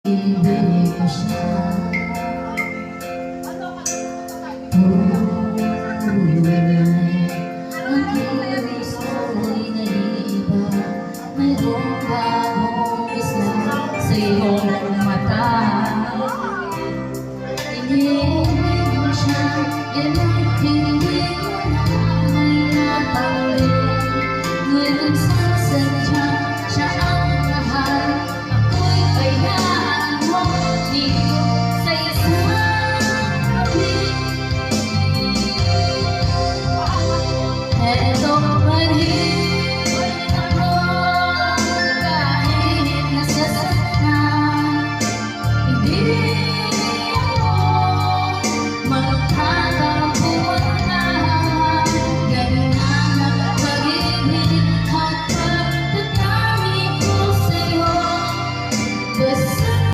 Ibig mo siya. Ang kilos mo'y naiiba. Mayroong bagong isa sa iyong mata. Iniibig mo siya, hindi mo na naiapawin. Ngunit nagsasadya